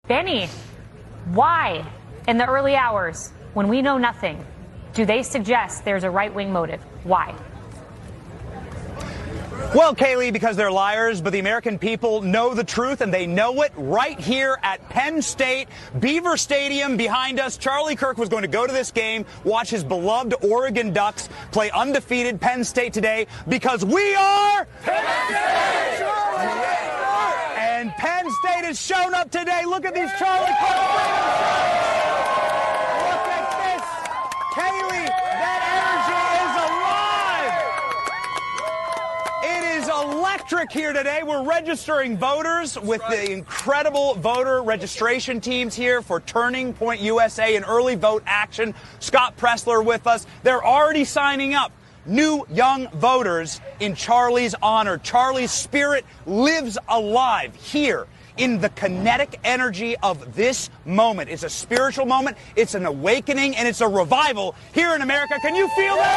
Benny, why, in the early hours, when we know nothing, do they suggest there's a right-wing motive? Why? Well, Kaylee, because they're liars, but the American people know the truth, and they know it right here at Penn State, Beaver Stadium behind us. Charlie Kirk was going to go to this game, watch his beloved Oregon Ducks play undefeated Penn State today, because we are Penn State! And Penn State has shown up today. Look at these Charlie Kirk freedom shirts. Look at this. Kaylee, that energy is alive. It is electric here today. We're registering voters with the incredible voter registration teams here for Turning Point USA and early vote action. Scott Pressler with us. They're already signing up. New young voters in Charlie's honor. Charlie's spirit lives alive here in the kinetic energy of this moment. It's a spiritual moment, it's an awakening, and it's a revival here in America. Can you feel that?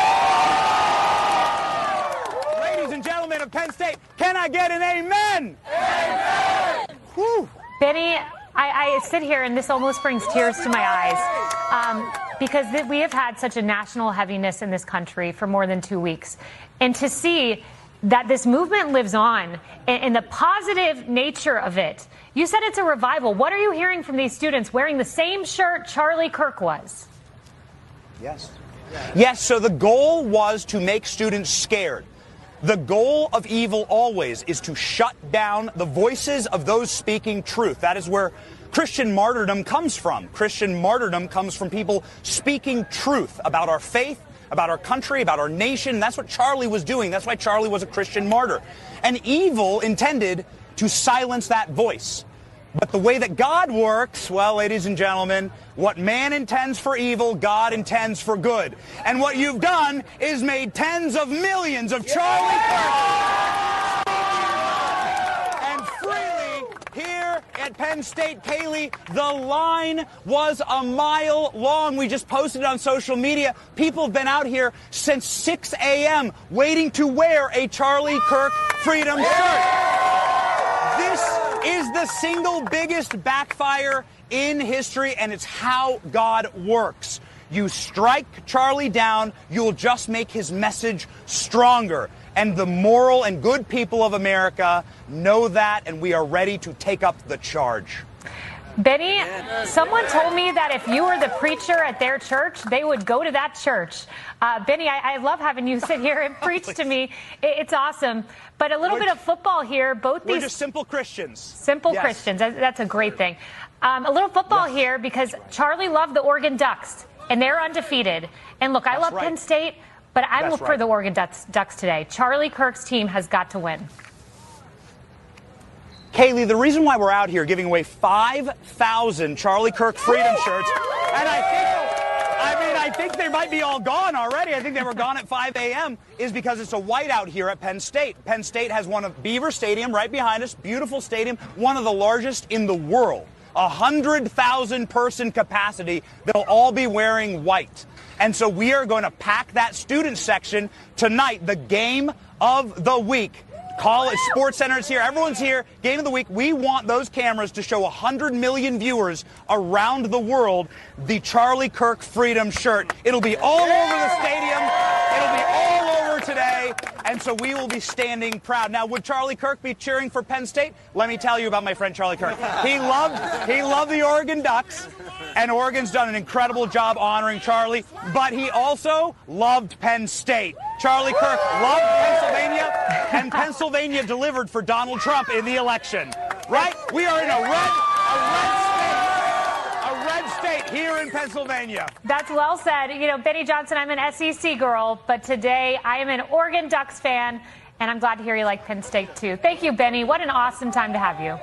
Ladies and gentlemen of Penn State, can I get an amen? Amen! Whew. Benny, I sit here and this almost brings tears to my eyes because we have had such a national heaviness in this country for more than 2 weeks. And to see that this movement lives on and the positive nature of it. You said it's a revival. What are you hearing from these students wearing the same shirt Charlie Kirk was? Yes. Yes, so the goal was to make students scared. The goal of evil always is to shut down the voices of those speaking truth. That is where Christian martyrdom comes from. Christian martyrdom comes from people speaking truth about our faith, about our country, about our nation. That's what Charlie was doing. That's why Charlie was a Christian martyr. And evil intended to silence that voice. But the way that God works, well, ladies and gentlemen, what man intends for evil, God intends for good. And what you've done is made tens of millions of Charlie Kirk and freely here at Penn State. Kaylee, the line was a mile long. We just posted it on social media. People have been out here since 6 a.m. waiting to wear a Charlie Kirk Freedom shirt. This is the single biggest backfire in history, and it's how God works. You strike Charlie down, you'll just make his message stronger. And the moral and good people of America know that, and we are ready to take up the charge. Benny, someone told me that if you were the preacher at their church, they would go to that church. Benny, I love having you sit here and preach to me. It's awesome. But a little bit of football here. We're just simple Christians. Simple Christians. That's a great thing. A little football here because Charlie loved the Oregon Ducks, and they're undefeated. And look, I love Penn State, but I'm for the Oregon Ducks today. Charlie Kirk's team has got to win. Kaylee, the reason why we're out here giving away 5,000 Charlie Kirk Freedom shirts, and I think they might be all gone already. I think they were gone at 5 a.m. is because it's a whiteout here at Penn State. Penn State has one of Beaver Stadium right behind us, beautiful stadium, one of the largest in the world. 100,000 person capacity. They'll all be wearing white. And so we are going to pack that student section tonight, the game of the week. Call it Sports Center is here. Everyone's here. Game of the week. We want those cameras to show 100 million viewers around the world the Charlie Kirk Freedom shirt. It'll be all over the stadium. It'll be all over today. And so we will be standing proud. Now, would Charlie Kirk be cheering for Penn State? Let me tell you about my friend Charlie Kirk. He loved the Oregon Ducks, and Oregon's done an incredible job honoring Charlie, but he also loved Penn State. Charlie Kirk loved Pennsylvania, and Pennsylvania delivered for Donald Trump in the election. Right? We are in a red state here in Pennsylvania. That's well said. You know, Benny Johnson, I'm an SEC girl, but today I am an Oregon Ducks fan, and I'm glad to hear you like Penn State, too. Thank you, Benny. What an awesome time to have you.